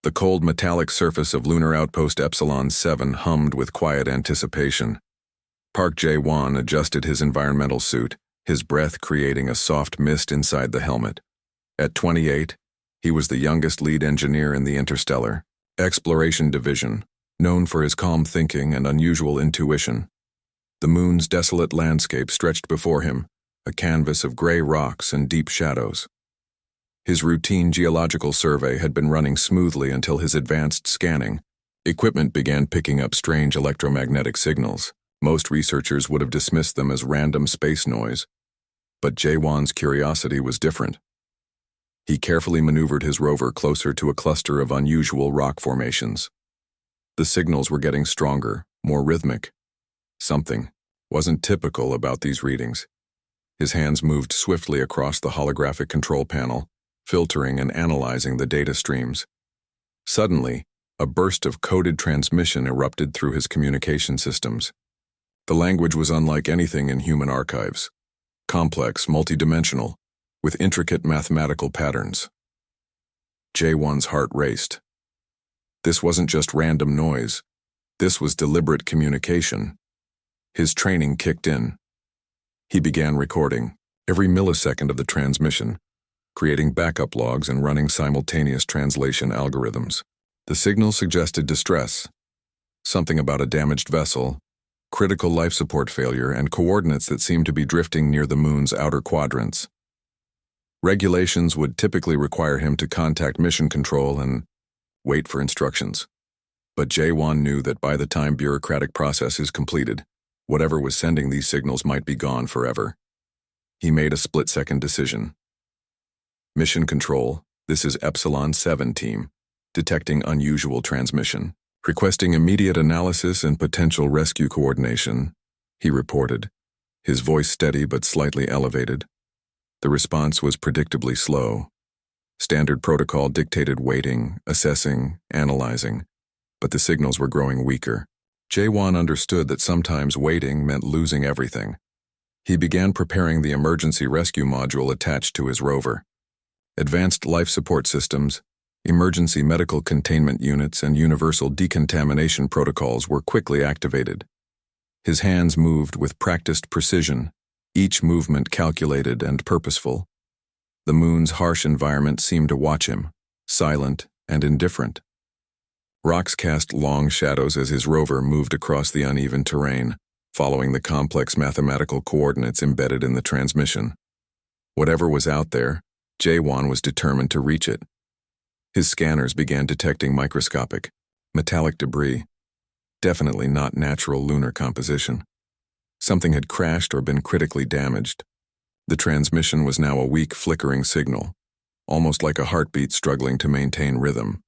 The cold metallic surface of Lunar Outpost Epsilon 7 hummed with quiet anticipation. Park Jae-won adjusted his environmental suit, his breath creating a soft mist inside the helmet. At 28, he was the youngest lead engineer in the Interstellar Exploration Division, known for his calm thinking and unusual intuition. The moon's desolate landscape stretched before him, a canvas of gray rocks and deep shadows. His routine geological survey had been running smoothly until his advanced scanning. Equipment began picking up strange electromagnetic signals. Most researchers would have dismissed them as random space noise. But Jae-won's curiosity was different. He carefully maneuvered his rover closer to a cluster of unusual rock formations. The signals were getting stronger, more rhythmic. Something wasn't typical about these readings. His hands moved swiftly across the holographic control panel, filtering and analyzing the data streams. Suddenly, a burst of coded transmission erupted through his communication systems. The language was unlike anything in human archives. Complex, multidimensional, with intricate mathematical patterns. Jae-won's heart raced. This wasn't just random noise. This was deliberate communication. His training kicked in. He began recording every millisecond of the transmission, creating backup logs and running simultaneous translation algorithms. The signal suggested distress, something about a damaged vessel, critical life support failure, and coordinates that seemed to be drifting near the moon's outer quadrants. Regulations would typically require him to contact mission control and wait for instructions. But Jae-won knew that by the time bureaucratic process is completed, whatever was sending these signals might be gone forever. He made a split-second decision. Mission control, this is Epsilon 7 team, detecting unusual transmission, requesting immediate analysis and potential rescue coordination, he reported, his voice steady but slightly elevated. The response was predictably slow. Standard protocol dictated waiting, assessing, analyzing, but the signals were growing weaker. Jae-won understood that sometimes waiting meant losing everything. He began preparing the emergency rescue module attached to his rover. Advanced life support systems, emergency medical containment units, and universal decontamination protocols were quickly activated. His hands moved with practiced precision, each movement calculated and purposeful. The moon's harsh environment seemed to watch him, silent and indifferent. Rocks cast long shadows as his rover moved across the uneven terrain, following the complex mathematical coordinates embedded in the transmission. Whatever was out there, Jae-won was determined to reach it. His scanners began detecting microscopic, metallic debris, definitely not natural lunar composition. Something had crashed or been critically damaged. The transmission was now a weak, flickering signal, almost like a heartbeat struggling to maintain rhythm.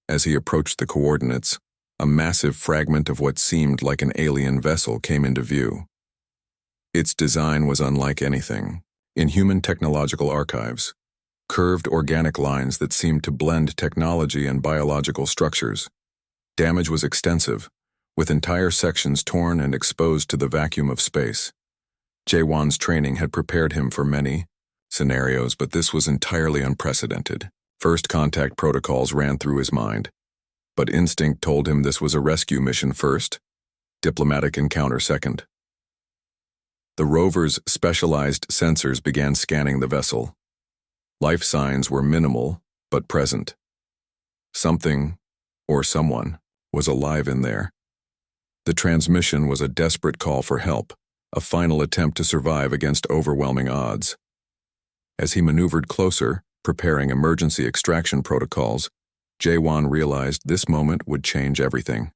As he approached the coordinates, a massive fragment of what seemed like an alien vessel came into view. Its design was unlike anything in human technological archives, curved organic lines that seemed to blend technology and biological structures. Damage was extensive, with entire sections torn and exposed to the vacuum of space. Jae-won's training had prepared him for many scenarios, but this was entirely unprecedented. First contact protocols ran through his mind, but instinct told him this was a rescue mission first, diplomatic encounter second. The rover's specialized sensors began scanning the vessel. Life signs were minimal, but present. Something, or someone, was alive in there. The transmission was a desperate call for help, a final attempt to survive against overwhelming odds. As he maneuvered closer, preparing emergency extraction protocols, Jae-won realized this moment would change everything.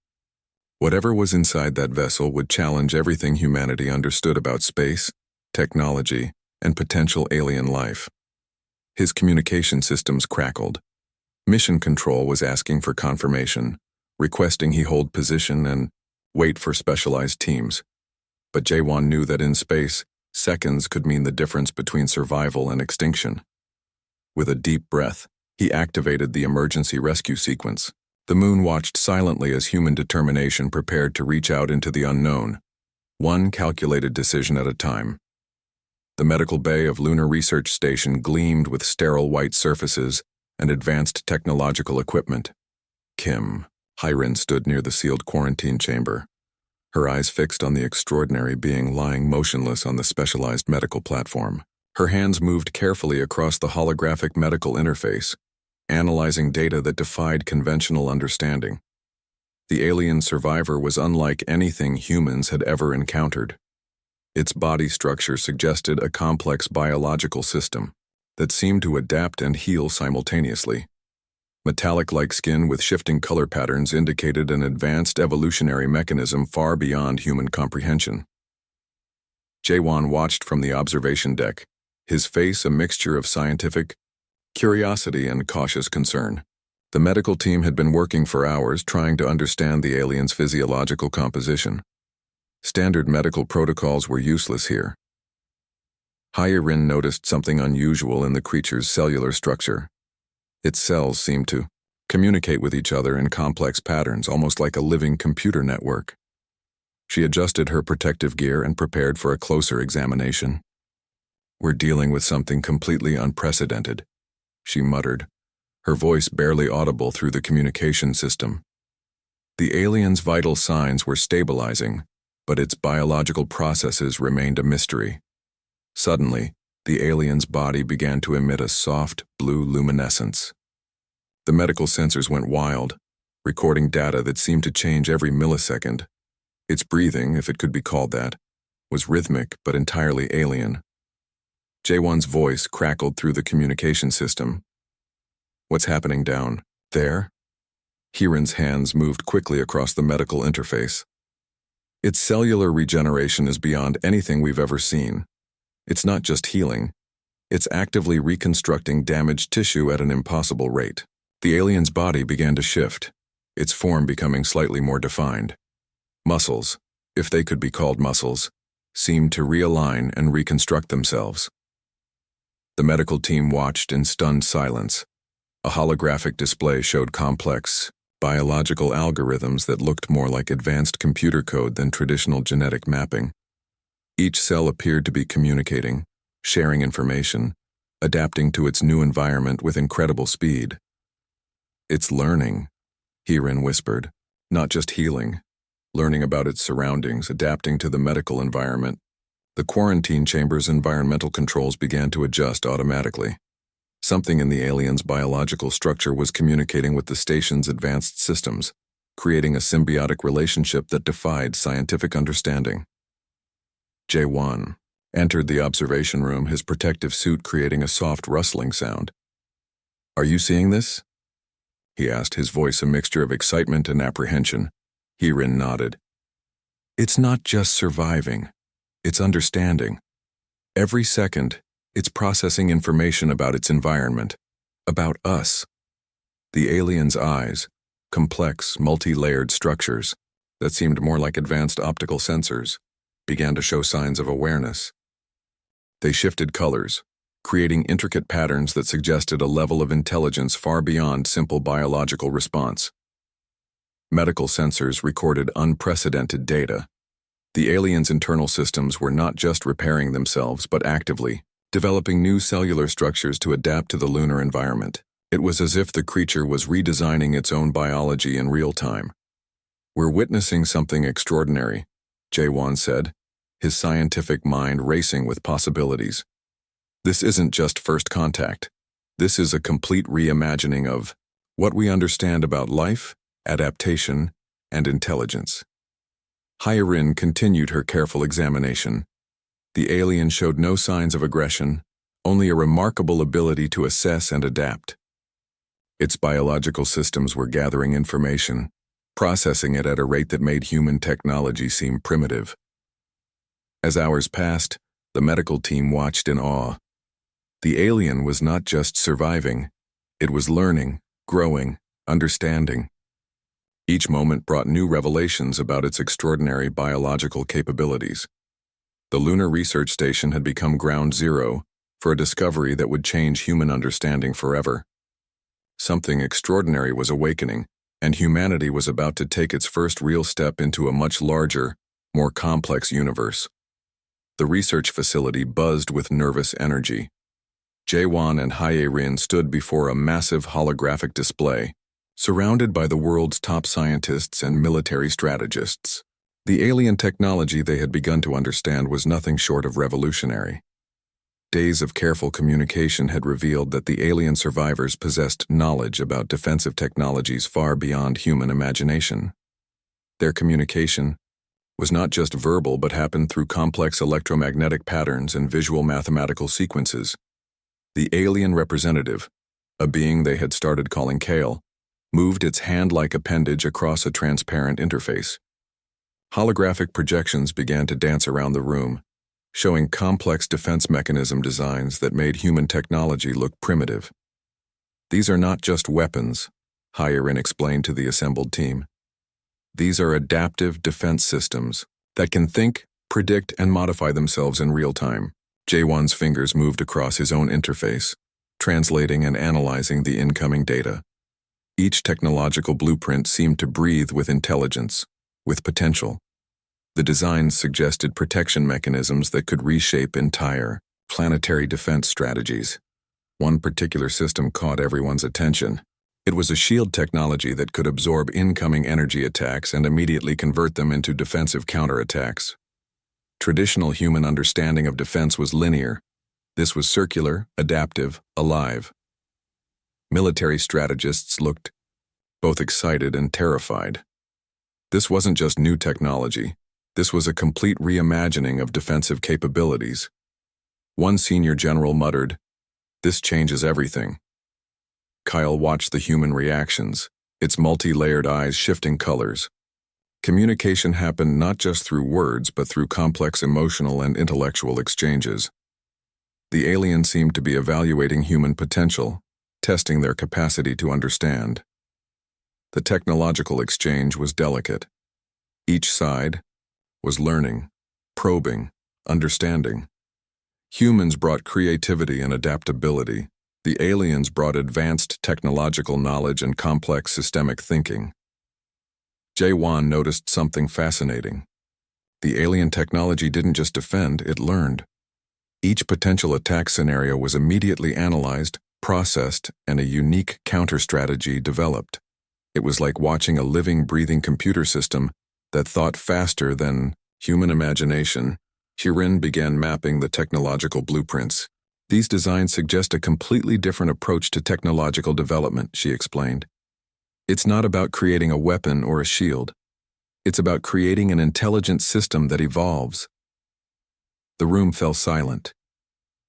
Whatever was inside that vessel would challenge everything humanity understood about space, technology, and potential alien life. His communication systems crackled. Mission Control was asking for confirmation, requesting he hold position and wait for specialized teams. But Jae-won knew that in space, seconds could mean the difference between survival and extinction. With a deep breath, he activated the emergency rescue sequence. The moon watched silently as human determination prepared to reach out into the unknown, one calculated decision at a time. The medical bay of Lunar Research Station gleamed with sterile white surfaces and advanced technological equipment. Kim. Hyrin stood near the sealed quarantine chamber, her eyes fixed on the extraordinary being lying motionless on the specialized medical platform. Her hands moved carefully across the holographic medical interface, analyzing data that defied conventional understanding. The alien survivor was unlike anything humans had ever encountered. Its body structure suggested a complex biological system that seemed to adapt and heal simultaneously. Metallic-like skin with shifting color patterns indicated an advanced evolutionary mechanism far beyond human comprehension. Jaewon watched from the observation deck, his face a mixture of scientific curiosity and cautious concern. The medical team had been working for hours trying to understand the alien's physiological composition. Standard medical protocols were useless here. Hyrin noticed something unusual in the creature's cellular structure. Its cells seemed to communicate with each other in complex patterns, almost like a living computer network. She adjusted her protective gear and prepared for a closer examination. "We're dealing with something completely unprecedented," she muttered, her voice barely audible through the communication system. The alien's vital signs were stabilizing, but its biological processes remained a mystery. Suddenly, the alien's body began to emit a soft, blue luminescence. The medical sensors went wild, recording data that seemed to change every millisecond. Its breathing, if it could be called that, was rhythmic but entirely alien. Jaewon's voice crackled through the communication system. "What's happening down there?" Hyrin's hands moved quickly across the medical interface. "Its cellular regeneration is beyond anything we've ever seen. It's not just healing. It's actively reconstructing damaged tissue at an impossible rate." The alien's body began to shift, its form becoming slightly more defined. Muscles, if they could be called muscles, seemed to realign and reconstruct themselves. The medical team watched in stunned silence. A holographic display showed complex, biological algorithms that looked more like advanced computer code than traditional genetic mapping. Each cell appeared to be communicating, sharing information, adapting to its new environment with incredible speed. "It's learning," Hyrin whispered, "not just healing. Learning about its surroundings, adapting to the medical environment." The quarantine chamber's environmental controls began to adjust automatically. Something in the alien's biological structure was communicating with the station's advanced systems, creating a symbiotic relationship that defied scientific understanding. Jaewon entered the observation room, his protective suit creating a soft rustling sound. "Are you seeing this?" he asked, his voice a mixture of excitement and apprehension. Hyrin nodded. "It's not just surviving. It's understanding. Every second, it's processing information about its environment, about us." The alien's eyes, complex, multi-layered structures that seemed more like advanced optical sensors, began to show signs of awareness. They shifted colors, creating intricate patterns that suggested a level of intelligence far beyond simple biological response. Medical sensors recorded unprecedented data. The alien's internal systems were not just repairing themselves, but actively developing new cellular structures to adapt to the lunar environment. It was as if the creature was redesigning its own biology in real time. "We're witnessing something extraordinary," Jaewon said, his scientific mind racing with possibilities. "This isn't just first contact. This is a complete reimagining of what we understand about life, adaptation, and intelligence." Hyrin continued her careful examination. The alien showed no signs of aggression, only a remarkable ability to assess and adapt. Its biological systems were gathering information, processing it at a rate that made human technology seem primitive. As hours passed, the medical team watched in awe. The alien was not just surviving, it was learning, growing, understanding. Each moment brought new revelations about its extraordinary biological capabilities. The Lunar Research Station had become ground zero for a discovery that would change human understanding forever. Something extraordinary was awakening, and humanity was about to take its first real step into a much larger, more complex universe. The research facility buzzed with nervous energy. Jaewon and Hyrin stood before a massive holographic display, surrounded by the world's top scientists and military strategists. The alien technology they had begun to understand was nothing short of revolutionary. Days of careful communication had revealed that the alien survivors possessed knowledge about defensive technologies far beyond human imagination. Their communication was not just verbal but happened through complex electromagnetic patterns and visual mathematical sequences. The alien representative, a being they had started calling Kale, moved its hand-like appendage across a transparent interface. Holographic projections began to dance around the room, showing complex defense mechanism designs that made human technology look primitive. These are not just weapons, Hyarin explained to the assembled team. These are adaptive defense systems that can think, predict, and modify themselves in real time. Jaewon's fingers moved across his own interface, translating and analyzing the incoming data. Each technological blueprint seemed to breathe with intelligence, with potential. The designs suggested protection mechanisms that could reshape entire planetary defense strategies. One particular system caught everyone's attention. It was a shield technology that could absorb incoming energy attacks and immediately convert them into defensive counterattacks. Traditional human understanding of defense was linear. This was circular, adaptive, alive. Military strategists looked both excited and terrified. This wasn't just new technology. This was a complete reimagining of defensive capabilities. One senior general muttered, "This changes everything." Kyle watched the human reactions, its multi-layered eyes shifting colors. Communication happened not just through words but through complex emotional and intellectual exchanges. The alien seemed to be evaluating human potential, testing their capacity to understand. The technological exchange was delicate. Each side was learning, probing, understanding. Humans brought creativity and adaptability. The aliens brought advanced technological knowledge and complex systemic thinking. Jaewon noticed something fascinating. The alien technology didn't just defend, it learned. Each potential attack scenario was immediately analyzed, processed, and a unique counter-strategy developed. It was like watching a living, breathing computer system that thought faster than human imagination. Hyarin began mapping the technological blueprints. These designs suggest a completely different approach to technological development, she explained. It's not about creating a weapon or a shield. It's about creating an intelligent system that evolves. The room fell silent.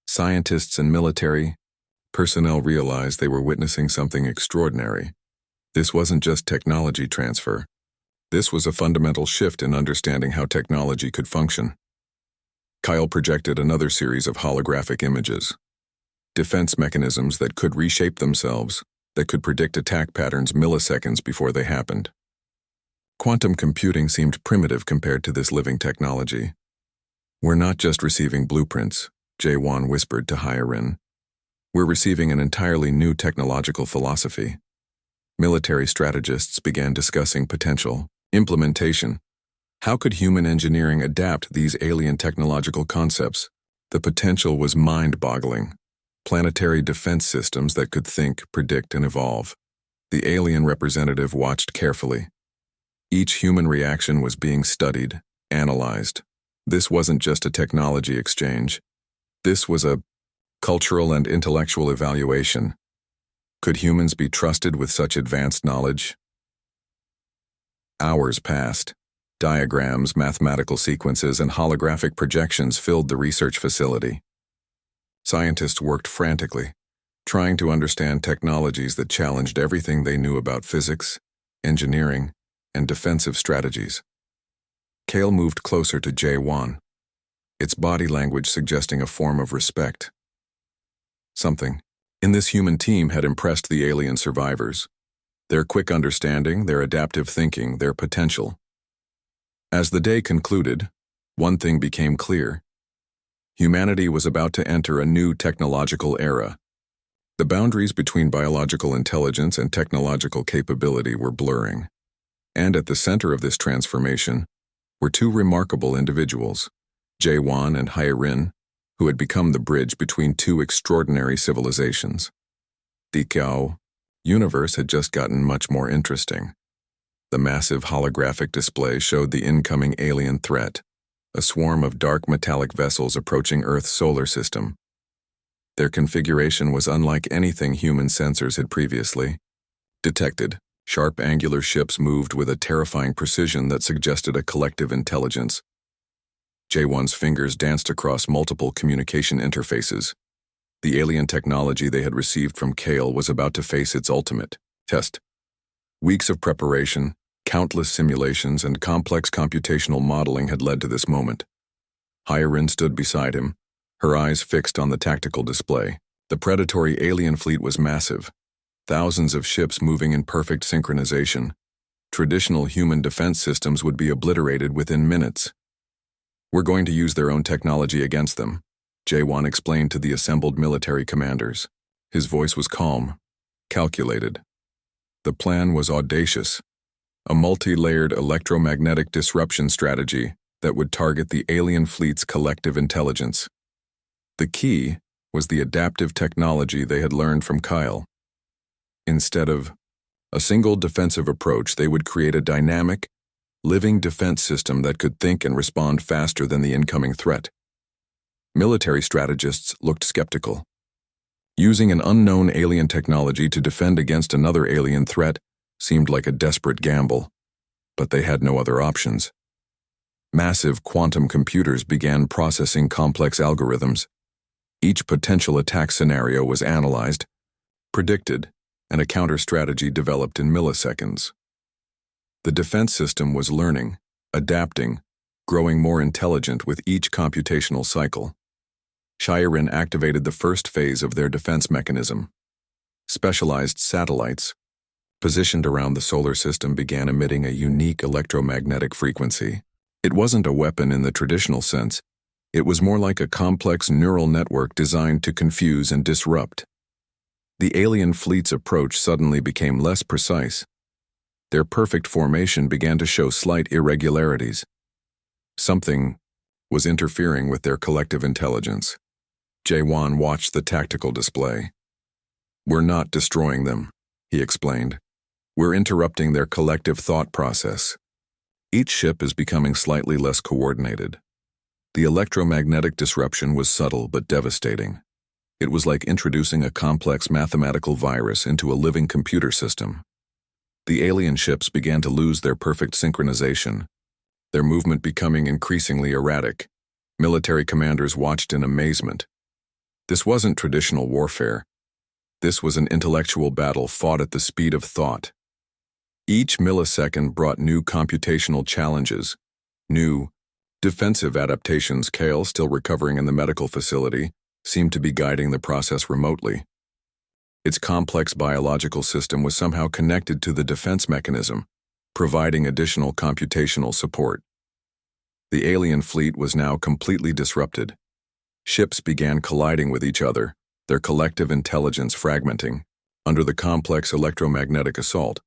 Scientists and military personnel realized they were witnessing something extraordinary. This wasn't just technology transfer. This was a fundamental shift in understanding how technology could function. Kyle projected another series of holographic images. Defense mechanisms that could reshape themselves, that could predict attack patterns milliseconds before they happened. Quantum computing seemed primitive compared to this living technology. "We're not just receiving blueprints," Jaewon whispered to Hyarin. "We're receiving an entirely new technological philosophy." Military strategists began discussing potential implementation. How could human engineering adapt these alien technological concepts? The potential was mind-boggling. Planetary defense systems that could think, predict, and evolve. The alien representative watched carefully. Each human reaction was being studied, analyzed. This wasn't just a technology exchange. This was a cultural and intellectual evaluation. Could humans be trusted with such advanced knowledge? Hours passed. Diagrams, mathematical sequences, and holographic projections filled the research facility. Scientists worked frantically, trying to understand technologies that challenged everything they knew about physics, engineering, and defensive strategies. Kale moved closer to Jaewon, its body language suggesting a form of respect. Something in this human team had impressed the alien survivors. Their quick understanding, their adaptive thinking, their potential. As the day concluded, one thing became clear. Humanity was about to enter a new technological era. The boundaries between biological intelligence and technological capability were blurring. And at the center of this transformation were two remarkable individuals, Jaewon and Hyarin, who had become the bridge between two extraordinary civilizations. Dikao, Universe had just gotten much more interesting. The massive holographic display showed the incoming alien threat, a swarm of dark metallic vessels approaching Earth's solar system. Their configuration was unlike anything human sensors had previously detected. Sharp angular ships moved with a terrifying precision that suggested a collective intelligence. J1's fingers danced across multiple communication interfaces. The alien technology they had received from Kale was about to face its ultimate test. Weeks of preparation, countless simulations, and complex computational modeling had led to this moment. Hyarin stood beside him, her eyes fixed on the tactical display. The predatory alien fleet was massive. Thousands of ships moving in perfect synchronization. Traditional human defense systems would be obliterated within minutes. "We're going to use their own technology against them," J1 explained to the assembled military commanders. His voice was calm, calculated. The plan was audacious, a multi-layered electromagnetic disruption strategy that would target the alien fleet's collective intelligence. The key was the adaptive technology they had learned from Kyle. Instead of a single defensive approach, they would create a dynamic, living defense system that could think and respond faster than the incoming threat. Military strategists looked skeptical. Using an unknown alien technology to defend against another alien threat seemed like a desperate gamble, but they had no other options. Massive quantum computers began processing complex algorithms. Each potential attack scenario was analyzed, predicted, and a counter-strategy developed in milliseconds. The defense system was learning, adapting, growing more intelligent with each computational cycle. Hyarin activated the first phase of their defense mechanism. Specialized satellites, positioned around the solar system, began emitting a unique electromagnetic frequency. It wasn't a weapon in the traditional sense. It was more like a complex neural network designed to confuse and disrupt. The alien fleet's approach suddenly became less precise. Their perfect formation began to show slight irregularities. Something was interfering with their collective intelligence. J1 watched the tactical display. "We're not destroying them," he explained. "We're interrupting their collective thought process. Each ship is becoming slightly less coordinated." The electromagnetic disruption was subtle but devastating. It was like introducing a complex mathematical virus into a living computer system. The alien ships began to lose their perfect synchronization, their movement becoming increasingly erratic. Military commanders watched in amazement. This wasn't traditional warfare. This was an intellectual battle fought at the speed of thought. Each millisecond brought new computational challenges, new defensive adaptations. Kale, still recovering in the medical facility, seemed to be guiding the process remotely. Its complex biological system was somehow connected to the defense mechanism, providing additional computational support. The alien fleet was now completely disrupted. Ships began colliding with each other, their collective intelligence fragmenting, under the complex electromagnetic assault.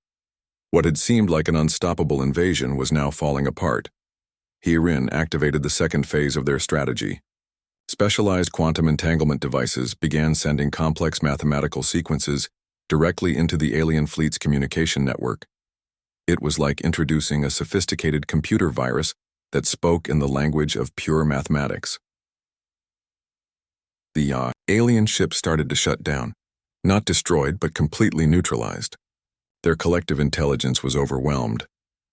What had seemed like an unstoppable invasion was now falling apart. Hyarin activated the second phase of their strategy. Specialized quantum entanglement devices began sending complex mathematical sequences directly into the alien fleet's communication network. It was like introducing a sophisticated computer virus that spoke in the language of pure mathematics. The alien ship started to shut down, not destroyed but completely neutralized. Their collective intelligence was overwhelmed,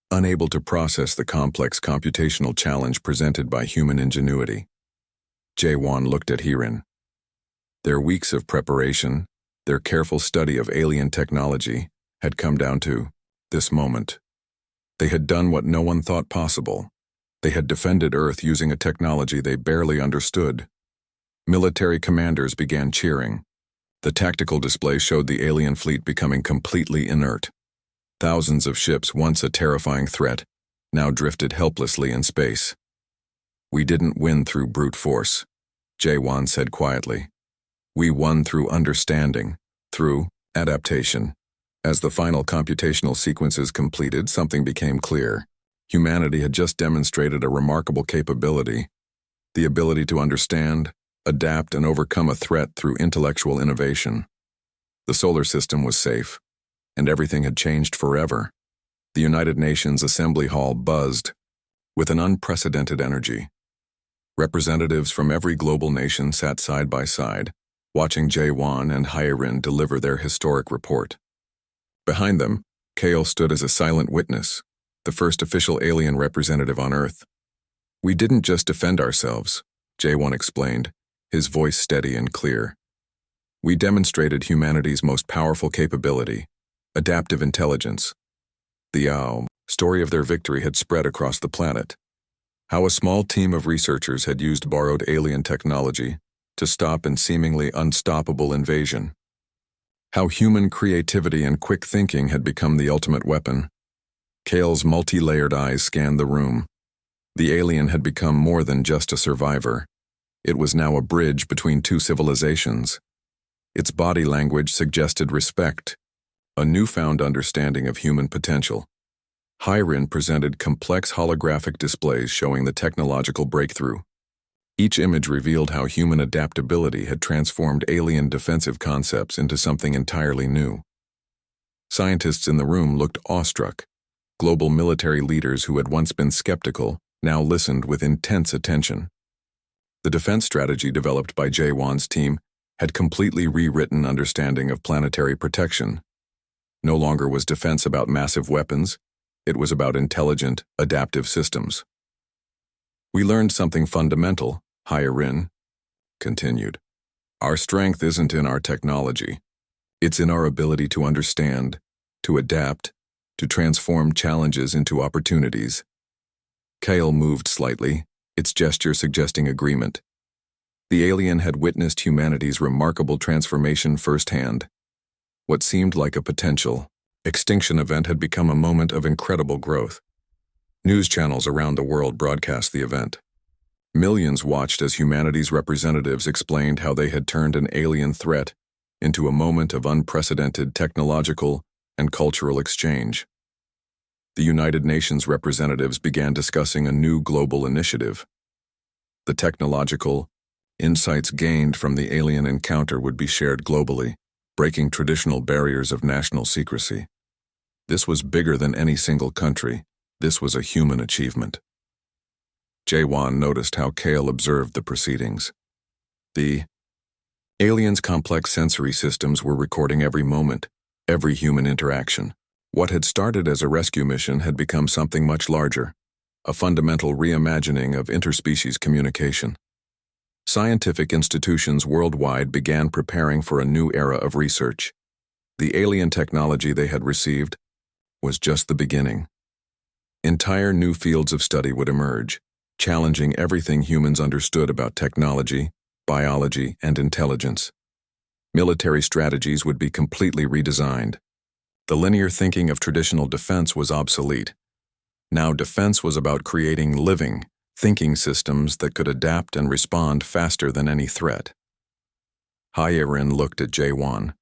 unable to process the complex computational challenge presented by human ingenuity. J1 looked at Hyarin. Their weeks of preparation, their careful study of alien technology, had come down to this moment. They had done what no one thought possible. They had defended Earth using a technology they barely understood. Military commanders began cheering. The tactical display showed the alien fleet becoming completely inert. Thousands of ships, once a terrifying threat, now drifted helplessly in space. "We didn't win through brute force," J1 said quietly. "We won through understanding, through adaptation." As the final computational sequences completed, something became clear. Humanity had just demonstrated a remarkable capability, the ability to understand, adapt, and overcome a threat through intellectual innovation. The solar system was safe. and everything had changed forever. The United Nations Assembly Hall buzzed with an unprecedented energy. Representatives from every global nation sat side by side, watching Jae-won and Hye-rin deliver their historic report. Behind them, Kale stood as a silent witness, the first official alien representative on Earth. "We didn't just defend ourselves," Jae-won explained, his voice steady and clear. "We demonstrated humanity's most powerful capability, adaptive intelligence." The story of their victory had spread across the planet. How a small team of researchers had used borrowed alien technology to stop an seemingly unstoppable invasion. How human creativity and quick thinking had become the ultimate weapon. Kale's multi-layered eyes scanned the room. The alien had become more than just a survivor. It was now a bridge between two civilizations. Its body language suggested respect, a newfound understanding of human potential. Hye-rin presented complex holographic displays showing the technological breakthrough. Each image revealed how human adaptability had transformed alien defensive concepts into something entirely new. Scientists in the room looked awestruck. Global military leaders who had once been skeptical now listened with intense attention. The defense strategy developed by Jae-won's team had completely rewritten understanding of planetary protection. No longer was defense about massive weapons, it was about intelligent, adaptive systems. "We learned something fundamental," Hye-rin continued. "Our strength isn't in our technology. It's in our ability to understand, to adapt, to transform challenges into opportunities." Kale moved slightly, its gesture suggesting agreement. The alien had witnessed humanity's remarkable transformation firsthand. What seemed like a potential extinction event had become a moment of incredible growth. News channels around the world broadcast the event. Millions watched as humanity's representatives explained how they had turned an alien threat into a moment of unprecedented technological and cultural exchange. The United Nations representatives began discussing a new global initiative. The technological insights gained from the alien encounter would be shared globally, breaking traditional barriers of national secrecy. This was bigger than any single country. This was a human achievement. Jae-won noticed how Kale observed the proceedings. The aliens' complex sensory systems were recording every moment, every human interaction. What had started as a rescue mission had become something much larger, a fundamental reimagining of interspecies communication. Scientific institutions worldwide began preparing for a new era of research. The alien technology they had received was just the beginning. Entire new fields of study would emerge, challenging everything humans understood about technology, biology, and intelligence. Military strategies would be completely redesigned. The linear thinking of traditional defense was obsolete. Now defense was about creating living, thinking systems that could adapt and respond faster than any threat. Hye-rin looked at Jae-won.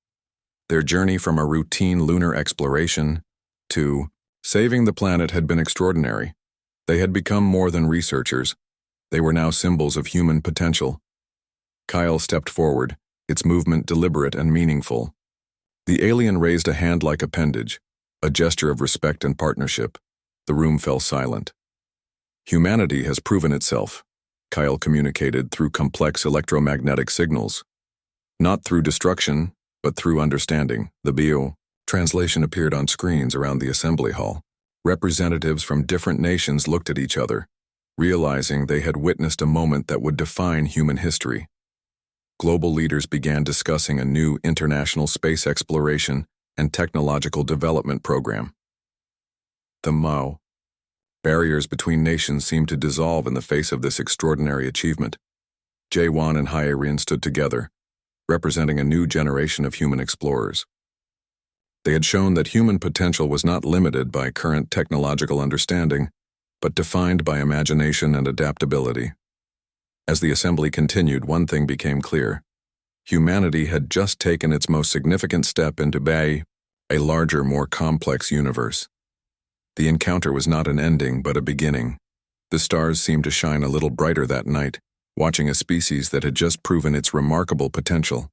Their journey from a routine lunar exploration to saving the planet had been extraordinary. They had become more than researchers. They were now symbols of human potential. Kyle stepped forward, its movement deliberate and meaningful. The alien raised a hand like appendage, a gesture of respect and partnership. The room fell silent. "Humanity has proven itself," Kyle communicated through complex electromagnetic signals. "Not through destruction, but through understanding." The bio translation appeared on screens around the assembly hall. Representatives from different nations looked at each other, realizing they had witnessed a moment that would define human history. Global leaders began discussing a new international space exploration and technological development program. The barriers between nations seemed to dissolve in the face of this extraordinary achievement. Jae-won and Hye-rin stood together, representing a new generation of human explorers. They had shown that human potential was not limited by current technological understanding, but defined by imagination and adaptability. As the assembly continued, one thing became clear. Humanity had just taken its most significant step into a larger, more complex universe. The encounter was not an ending, but a beginning. The stars seemed to shine a little brighter that night, watching a species that had just proven its remarkable potential.